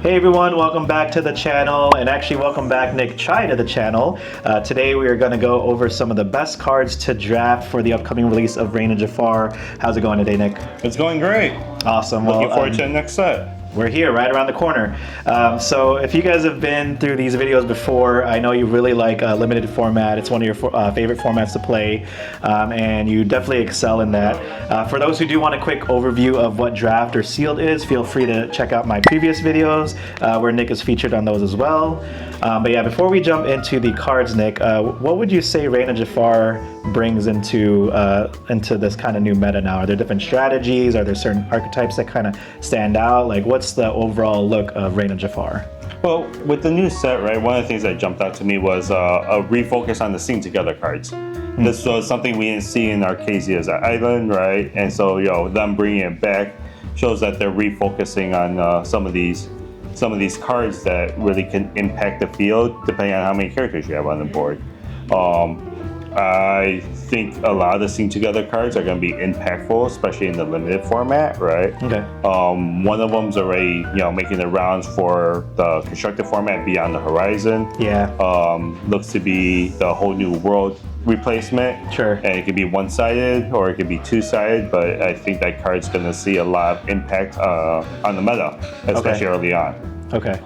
Hey everyone, welcome back to the channel, and actually welcome back Nick Chai to the channel. Today we are going to go over some of the best cards to draft for the upcoming release of Reign of Jafar. How's it going today, Nick? It's going great. Awesome. Looking forward to the next set. We're here, right around the corner. So if you guys have been through these videos before, I know you really like limited format. It's one of your favorite formats to play, and you definitely excel in that. For those who do want a quick overview of what draft or sealed is, feel free to check out my previous videos where Nick is featured on those as well. But yeah, before we jump into the cards, Nick, what would you say Reign of Jafar brings into this kind of new meta now? Are there different strategies? Are there certain archetypes that kind of stand out? Like, what's the overall look of Reign of Jafar? Well, with the new set, right, one of the things that jumped out to me was a refocus on the Sing Together cards. This was something we didn't see in Arcasia's Island, right? And so, them bringing it back shows that they're refocusing on some of these cards that really can impact the field depending on how many characters you have on the board. I think a lot of the Sing Together cards are going to be impactful, especially in the limited format, right? Okay. One of them's already, making the rounds for the constructed format, Beyond the Horizon. Yeah. Looks to be the whole new world replacement. Sure. And it could be one-sided or it could be two-sided, but I think that card's going to see a lot of impact on the meta, especially early on. Okay.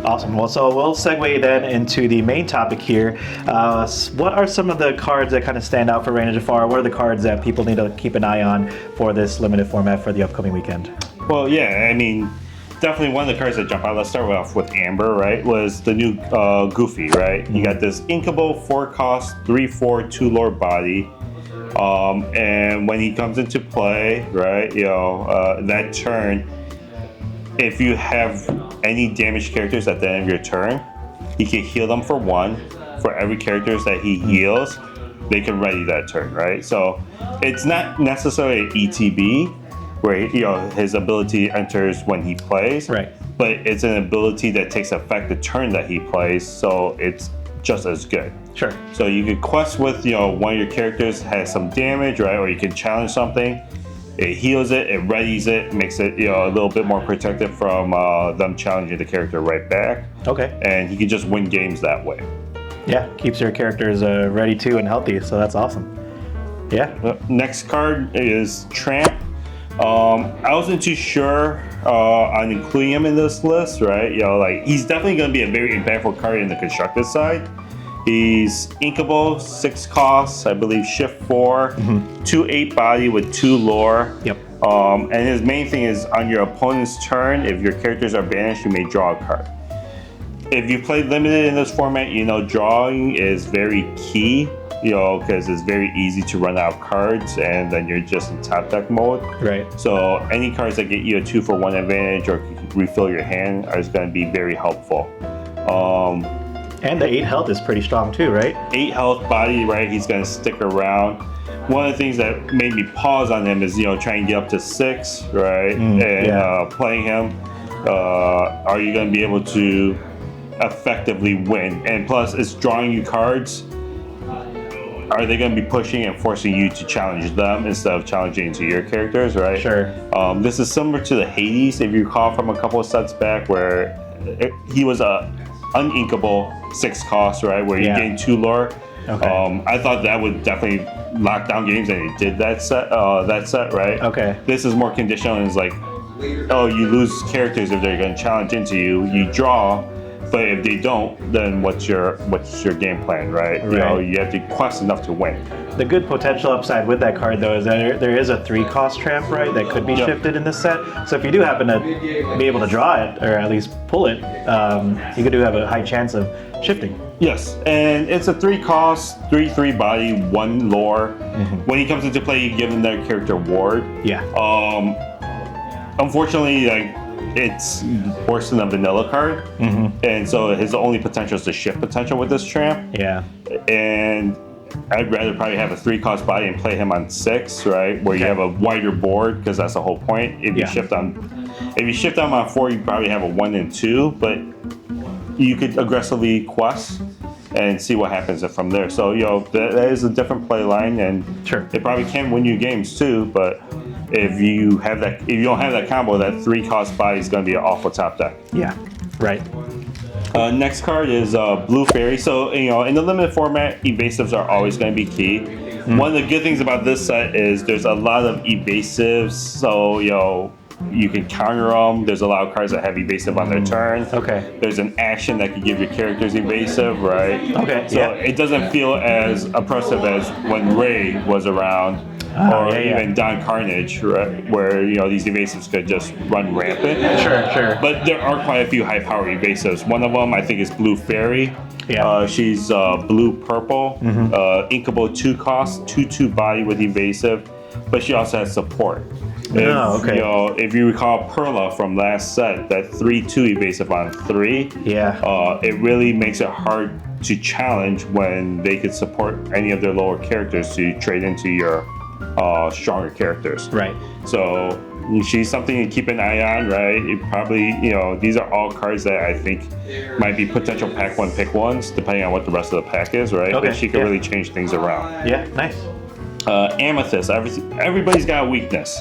Awesome. Well, so we'll segue then into the main topic here. What are some of the cards that kind of stand out for Reign of Jafar? What are the cards that people need to keep an eye on for this limited format for the upcoming weekend? Well, yeah, I mean, definitely one of the cards that jump out, let's start off with Amber, right, was the new Goofy, right? You got this inkable 4-cost, 3/4, 2-lore body. And when he comes into play, right, that turn, if you have any damaged characters at the end of your turn, he can heal them for 1. For every characters that he heals, they can ready that turn, right? So it's not necessarily an ETB where his ability enters when he plays, right? But it's an ability that takes effect the turn that he plays, so it's just as good. Sure. So you could quest with one of your characters has some damage, right? Or you can challenge something. It heals it, it readies it, makes it a little bit more protected from them challenging the character right back. Okay. And he can just win games that way. Yeah, keeps your characters ready to and healthy, so that's awesome. Yeah. Next card is Tramp. I wasn't too sure on including him in this list, right? He's definitely going to be a very impactful card in the constructed side. He's inkable, 6 costs, I believe shift 4, 2/8 body with 2 lore. Yep. And his main thing is on your opponent's turn, if your characters are banished, you may draw a card. If you play limited in this format, drawing is very key, because it's very easy to run out of cards and then you're just in top deck mode. Right. So any cards that get you a 2-for-1 advantage or refill your hand is going to be very helpful. And the 8 health is pretty strong too, right? 8 health body, right? He's going to stick around. One of the things that made me pause on him is, trying to get up to 6, right? Playing him, are you going to be able to effectively win? And plus, it's drawing you cards. Are they going to be pushing and forcing you to challenge them instead of challenging to your characters, right? Sure. This is similar to the Hades, if you recall from a couple of sets back, where he was a uninkable 6 cost, right, where you gain 2 lore. Okay. I thought that would definitely lock down games, and it did that set, right? Okay. This is more conditional, and it's like, you lose characters if they're going to challenge into you. You draw, but if they don't, then what's your game plan, right? You have to quest enough to win. The good potential upside with that card, though, is that there is a 3-cost Tramp, right, that could be shifted in this set. So if you do happen to be able to draw it, or at least pull it, you could have a high chance of shifting. Yes, and it's a 3-cost, 3/3 body, 1 lore. When he comes into play, you give him that character ward. Yeah. Unfortunately, it's worse than a vanilla card, and so his only potential is the shift potential with this Tramp. Yeah. And I'd rather probably have a 3-cost body and play him on 6, right? Where you have a wider board, because that's the whole point. If you shift on him on 4, you probably have a 1 and 2, but you could aggressively quest and see what happens from there. So that is a different play line, and it probably can win you games too, but if you don't have that combo, that 3-cost body is going to be an awful top deck. Yeah, right. Next card is Blue Fairy. So, in the limited format, evasives are always going to be key. One of the good things about this set is there's a lot of evasives. So, you can counter them. There's a lot of cards that have evasive on their turn. Okay. There's an action that can give your characters evasive, right? Okay. So it doesn't feel as oppressive as when Ray was around. Or even Don Carnage, right, where these evasives could just run rampant. Sure. But there are quite a few high-power evasives. One of them, I think, is Blue Fairy. Yeah. She's blue-purple, inkable 2-cost, 2/2 body with evasive, but she also has support. Okay. If you recall Perla from last set, that 3/2 evasive on 3. Yeah. It really makes it hard to challenge when they could support any of their lower characters to trade into your stronger characters. Right. So she's something to keep an eye on, right? It probably, these are all cards that I think might be potential pack 1 pick ones, depending on what the rest of the pack is, right? Okay. But she can really change things around. Yeah, nice. Amethyst, everybody's got a weakness.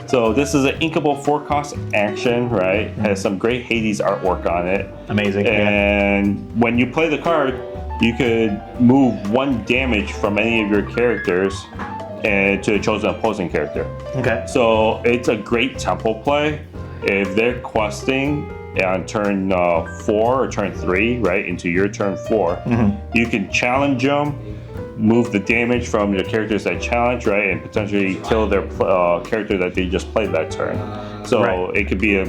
So this is an inkable 4-cost action, right? Has some great Hades artwork on it. Amazing. And when you play the card, you could move 1 damage from any of your characters and to a chosen opposing character. Okay. So it's a great tempo play. If they're questing on turn 4 or turn 3, right, into your turn 4, you can challenge them, move the damage from the characters that challenge, right, and potentially kill their character that they just played that turn. So it could be a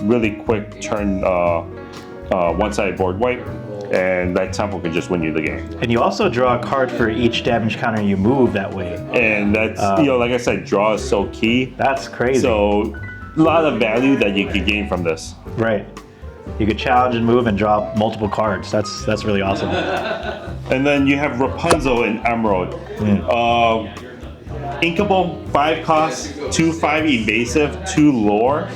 really quick turn, one-sided board wipe. And that tempo could just win you the game. And you also draw a card for each damage counter you move that way. And that's, like I said, draw is so key. That's crazy. So, a lot of value that you could gain from this. Right. You could challenge and move and draw multiple cards. That's really awesome. And then you have Rapunzel in Emerald. Inkable, 5-cost, 2/5 evasive, 2 lore.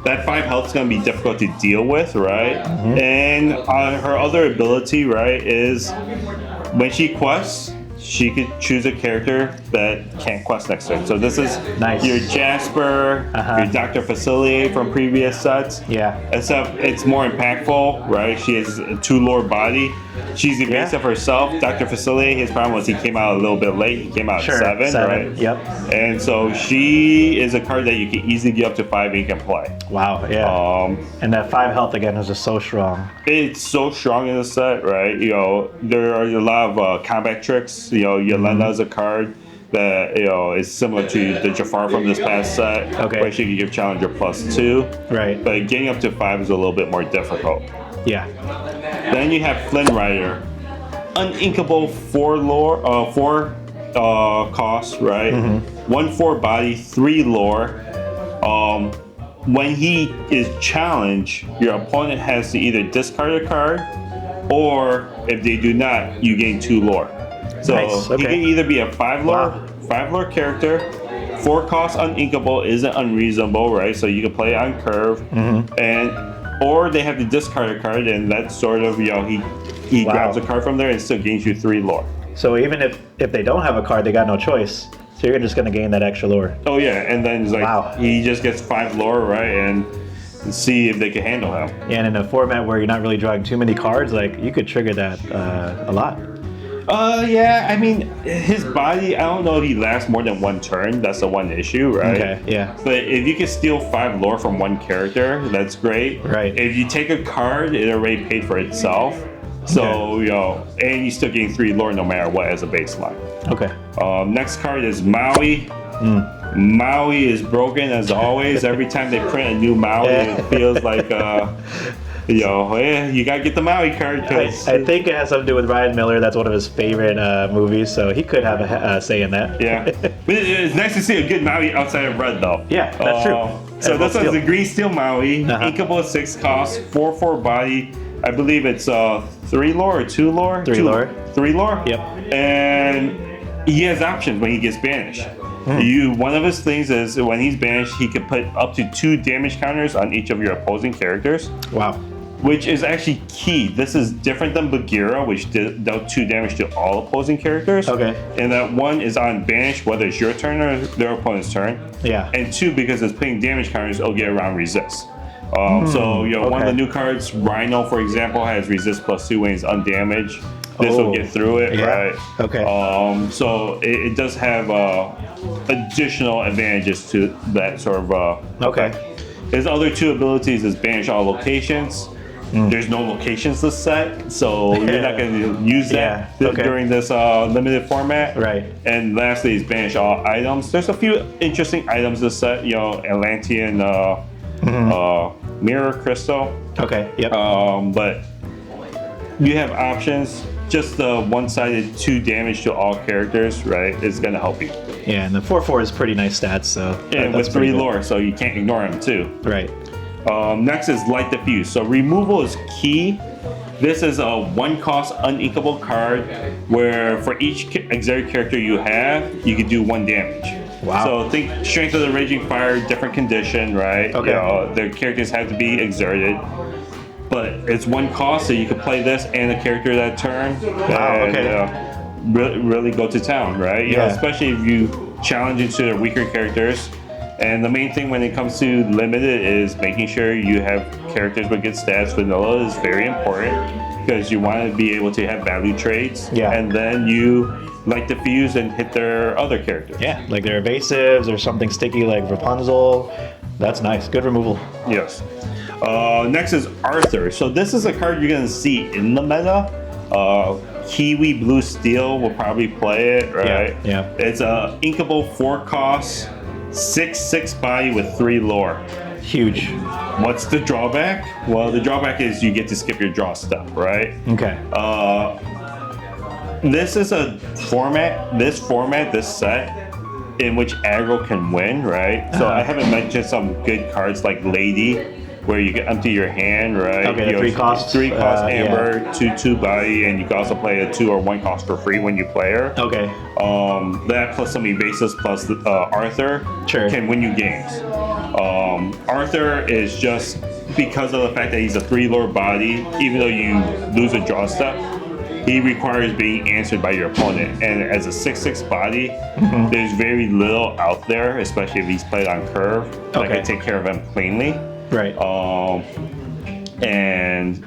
That 5 health is going to be difficult to deal with, right? And her other ability, right, is when she quests, she could choose a character that can't quest next turn. So this is your Jasper, your Dr. Facilier from previous sets. Yeah. Except it's more impactful, right? She has a 2 lore body. She's evasive herself. Dr. Facilier, his problem was he came out a little bit late. He came out at 7, right? Yep. And so she is a card that you can easily get up to 5 ink and play. Wow, yeah. And that 5 health again is just so strong. It's so strong in the set, right? There are a lot of combat tricks. Yelena is a card that is similar to the Jafar from this past set, where she can give Challenger +2. Right. But getting up to 5 is a little bit more difficult. Yeah. Then you have Flynn Rider, uninkable 4 lore, 4 cost, right? 1/4 body, 3 lore. When he is challenged, your opponent has to either discard a card, or if they do not, you gain 2 lore. So he can either be a 5 lore character. 4 cost uninkable isn't unreasonable, right? So you can play on curve, or they have to discard a card, and that's sort of he grabs a card from there and still gains you 3 lore. So even if they don't have a card, they got no choice. So you're just gonna gain that extra lore. Oh yeah, and then it's like he just gets 5 lore, right, and see if they can handle him. Yeah, and in a format where you're not really drawing too many cards, like you could trigger that a lot. Yeah, I mean, his body, I don't know if he lasts more than 1 turn. That's the one issue, right? Okay, yeah. But if you can steal 5 lore from 1 character, that's great. Right. If you take a card, it already paid for itself. So, and you still gain 3 lore no matter what as a baseline. Okay. Next card is Maui. Maui is broken as always. Every time they print a new Maui, it feels like... you gotta get the Maui card. I think it has something to do with Ryan Miller. That's one of his favorite movies, so he could have a say in that. Yeah, but it's nice to see a good Maui outside of red, though. Yeah, that's true. So this one's the green steel Maui, inkable 6 cost, 4/4 body. I believe it's 3 lore or 2 lore. 3 lore. 3 lore. Yep. And he has options when he gets banished. One of his things is when he's banished, he can put up to 2 damage counters on each of your opposing characters. Wow. which is actually key. This is different than Bagheera, which dealt 2 damage to all opposing characters. Okay. And that 1 is on banish, whether it's your turn or their opponent's turn. Yeah. And 2, because it's putting damage counters, it'll get around resist. So, you know, one of the new cards, Rhino, for example, has resist +2 when it's undamaged. This will get through it, right? Okay. So it does have additional advantages to that sort of. Okay. His other 2 abilities is banish all locations. There's no locations this set, so you're not going to use that during this limited format. Right. And lastly is banish all items. There's a few interesting items this set. You know, Atlantean mirror crystal. Okay. Yep. But you have options. Just the one-sided 2 damage to all characters, right, is going to help you. Yeah, and the 4/4 is pretty nice stats, so. And with 3 lore, so you can't ignore them too. Right. Next is Light Diffuse. So removal is key. This is a 1-cost uninkable card where for each auxiliary character you have, you can do 1 damage. Wow. So think Strength of the Raging Fire, different condition, right? Okay. You know, their characters have to be exerted. But it's 1 cost, so you can play this and a character that turn. Wow, and, okay. Really go to town, right? You know, Yeah. especially if you challenge into the weaker characters. And the main thing when it comes to limited is making sure you have characters with good stats. Vanilla is very important because you want to be able to have value trades. Yeah. And then you like diffuse and hit their other characters. Yeah, like they're evasives or something sticky like Rapunzel. That's nice. Good removal. Yes. Next is Arthur. So this is a card you're going to see in the meta. Kiwi Blue Steel will probably play it, right? Yeah. It's a inkable 4-cost, 6/6 body with 3 lore. Huge. What's the drawback? Well, the drawback is you get to skip your draw step, right? Okay. This is a this set in which aggro can win, right? So I haven't mentioned some good cards like Lady, where you can empty your hand, right? Okay, you 3 costs. 3 cost Amber, 2/2 body, and you can also play a 2 or 1 cost for free when you play her. Okay. That plus some evasives plus Arthur can win you games. Arthur is just because of the fact that he's a 3 lore body, even though you lose a draw step, he requires being answered by your opponent. And as a 6/6 body, there's very little out there, especially if he's played on curve, that can take care of him cleanly. Right. And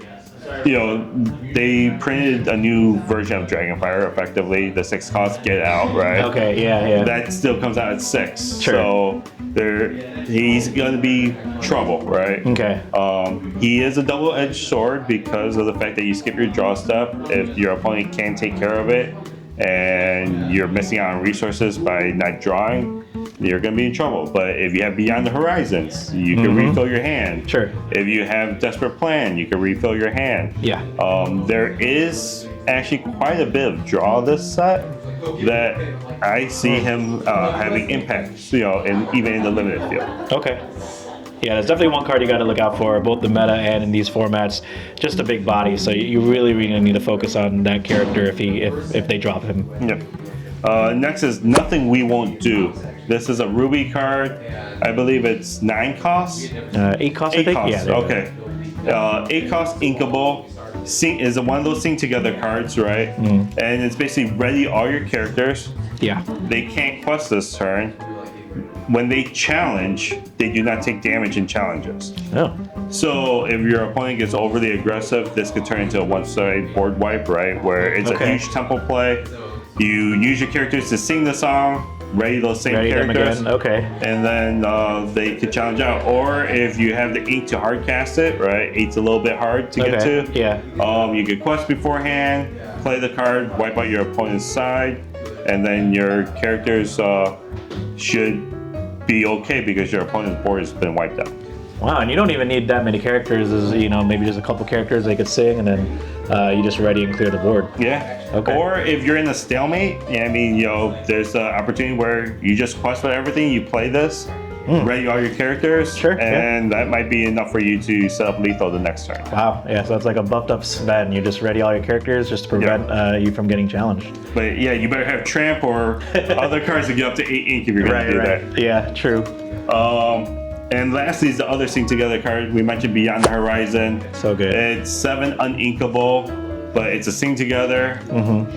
you know, they printed a new version of Dragonfire, effectively the 6-cost Get Out, right? Okay, yeah. That still comes out at 6. Sure. So he's gonna be trouble, right? Okay. He is a double-edged sword because of the fact that you skip your draw step. If your opponent can't take care of it and you're missing out on resources by not drawing, you're going to be in trouble. But if you have Beyond the Horizons, you can refill your hand. Sure. If you have Desperate Plan, you can refill your hand. Yeah. There is actually quite a bit of draw this set that I see him having impact, you know, even in the limited field. Okay. Yeah, there's definitely one card you got to look out for, both the meta and in these formats. Just a big body, so you really need to focus on that character if they drop him. Yep. Next is Nothing We Won't Do. This is a Ruby card. I believe it's 9 costs. 8 costs, I think. Costs. Yeah. Okay. 8 costs inkable. Is one of those Sing Together cards, right? And it's basically ready all your characters. Yeah. They can't quest this turn. When they challenge, they do not take damage in challenges. Oh. So if your opponent gets overly aggressive, this could turn into a one-sided board wipe, right? Where it's a huge tempo play. You use your characters to sing the song, ready those same characters. Them again. Okay. And then they could challenge out. Or if you have the ink to hard cast it, right? 8's a little bit hard to get to. Yeah. You could quest beforehand, play the card, wipe out your opponent's side, and then your characters should be okay because your opponent's board has been wiped out. Wow, and you don't even need that many characters. As maybe just a couple characters they could sing, and then you just ready and clear the board. Yeah. Okay. Or if you're in a stalemate, there's an opportunity where you just quest with everything. You play this, ready all your characters, and that might be enough for you to set up lethal the next turn. Wow. Yeah. So it's like a buffed up Sven. You just ready all your characters just to prevent you from getting challenged. But yeah, you better have Tramp or other cards that get up to 8 ink if you're going to do that. Yeah. True. And lastly is the other Sing Together card. We mentioned Beyond the Horizon. So good. It's 7 uninkable, but it's a Sing Together,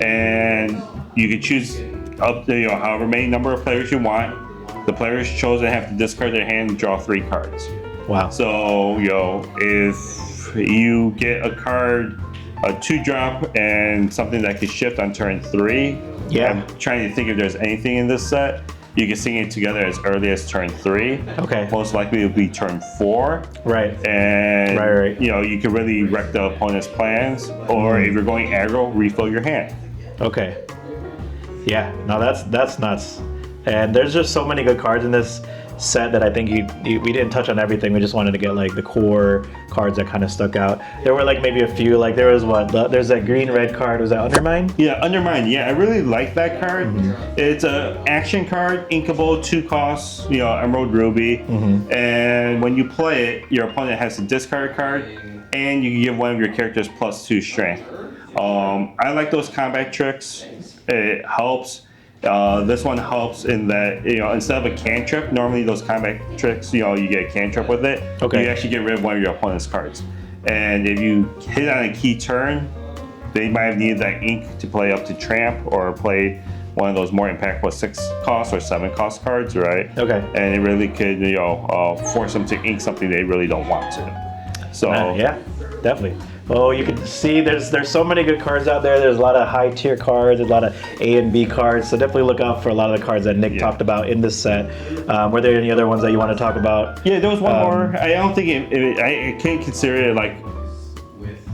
and you can choose up to however many number of players you want. The players chosen have to discard their hand and draw 3 cards. Wow. So if you get a card, a 2-drop, and something that can shift on turn 3. Yeah. I'm trying to think if there's anything in this set. You can Sing it together as early as turn 3. Okay. Most likely it'll be turn 4. Right. And right. you can really wreck the opponent's plans, or if you're going aggro, refill your hand. Okay. Yeah. No, that's nuts. And there's just so many good cards in this set that I think we didn't touch on everything. We just wanted to get like the core cards that kind of stuck out. There were like maybe a few, like there was there's that green-red card. Was that Undermine? Yeah, Undermine. Yeah, I really like that card. It's a action card, inkable, 2 costs, Emerald Ruby. And when you play it, your opponent has to discard a card, and you can give one of your characters +2 strength. I like those combat tricks. It helps. This one helps in that, instead of a cantrip, normally those combat tricks, you get a cantrip with it. Okay. You actually get rid of one of your opponent's cards. And if you hit on a key turn, they might have needed that ink to play up to Tramp or play one of those more impactful 6 cost or 7 cost cards, right? Okay. And it really could, force them to ink something they really don't want to. So yeah, definitely. Well, you can see there's so many good cards out there. There's a lot of high tier cards, there's a lot of A and B cards. So definitely look out for a lot of the cards that Nick talked about in this set. Were there any other ones that you want to talk about? Yeah, there was one more. I don't think I can't consider it like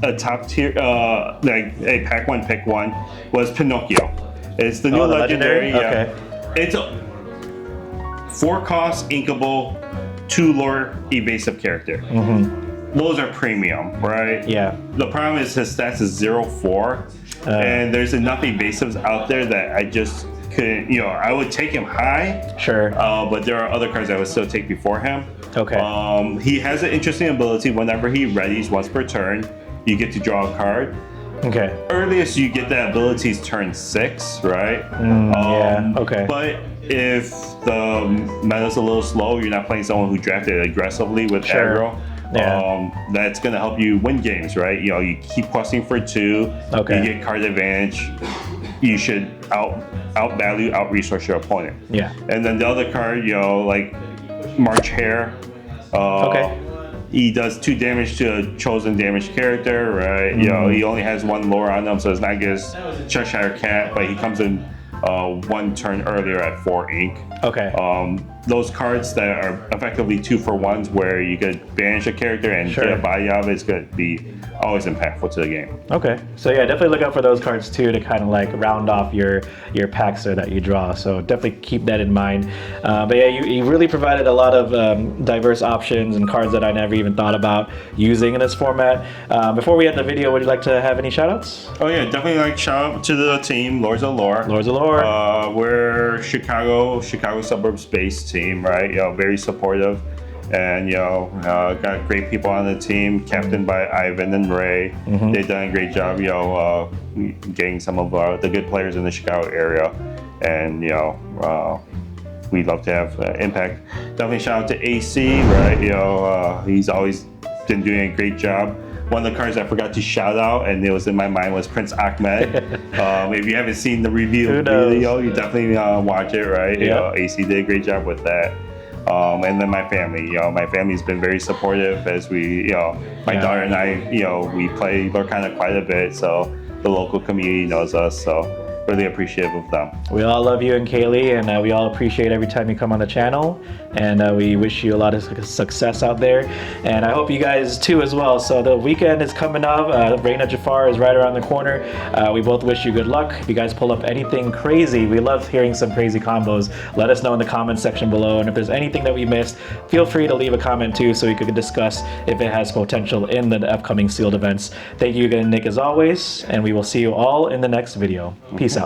a top tier, like a pack one, pick one, was Pinocchio. It's the new legendary. Yeah. Okay. It's a 4 cost, inkable, 2 lore, evasive character. Those are premium, right? Yeah. The problem is his stats is 0-4, and there's enough evasives out there that I just couldn't, I would take him high. Sure. But there are other cards I would still take before him. Okay. He has an interesting ability. Whenever he readies once per turn, you get to draw a card. Okay. Earliest you get that ability is turn 6, right? Yeah. Okay. But if the meta's a little slow, you're not playing someone who drafted aggressively with aggro. Yeah. That's going to help you win games, right? You keep questing for 2. Okay. You get card advantage. You should out-value, out-resource your opponent. Yeah. And then the other card, like March Hare. Okay. He does 2 damage to a chosen damaged character, right? He only has 1 lore on him, so it's not good as Cheshire Cat, but he comes in 1 turn earlier at 4 ink. Okay. Those cards that are effectively 2-for-1s where you could banish a character and get a body out of it is going to be always impactful to the game. Okay. So yeah, definitely look out for those cards too to kind of like round off your packs there that you draw. So definitely keep that in mind. But yeah, you really provided a lot of diverse options and cards that I never even thought about using in this format. Before we end the video, would you like to have any shout outs? Oh yeah, definitely shout out to the team, Lords of Lore. Lords of Lore. We're Chicago suburbs based team, right? Very supportive. And got great people on the team, captained by Ivan and Ray. They've done a great job, getting some of the good players in the Chicago area, and we'd love to have impact. Definitely shout out to AC, right? He's always been doing a great job. One of the cards I forgot to shout out, and it was in my mind, was Prince Ahmed. If you haven't seen the review video, you definitely watch it, right? AC did a great job with that. And then my family, my family's been very supportive as we, my daughter and I, we play Lorcana quite a bit, so the local community knows us, so really appreciative of them. We all love you and Kaylee, and we all appreciate every time you come on the channel, and we wish you a lot of success out there, and I hope you guys too as well. So the weekend is coming up. Reign of Jafar is right around the corner. We both wish you good luck. If you guys pull up anything crazy, we love hearing some crazy combos. Let us know in the comments section below, and if there's anything that we missed, feel free to leave a comment too, so we could discuss if it has potential in the upcoming sealed events. Thank you again, Nick, as always, and we will see you all in the next video. Peace out.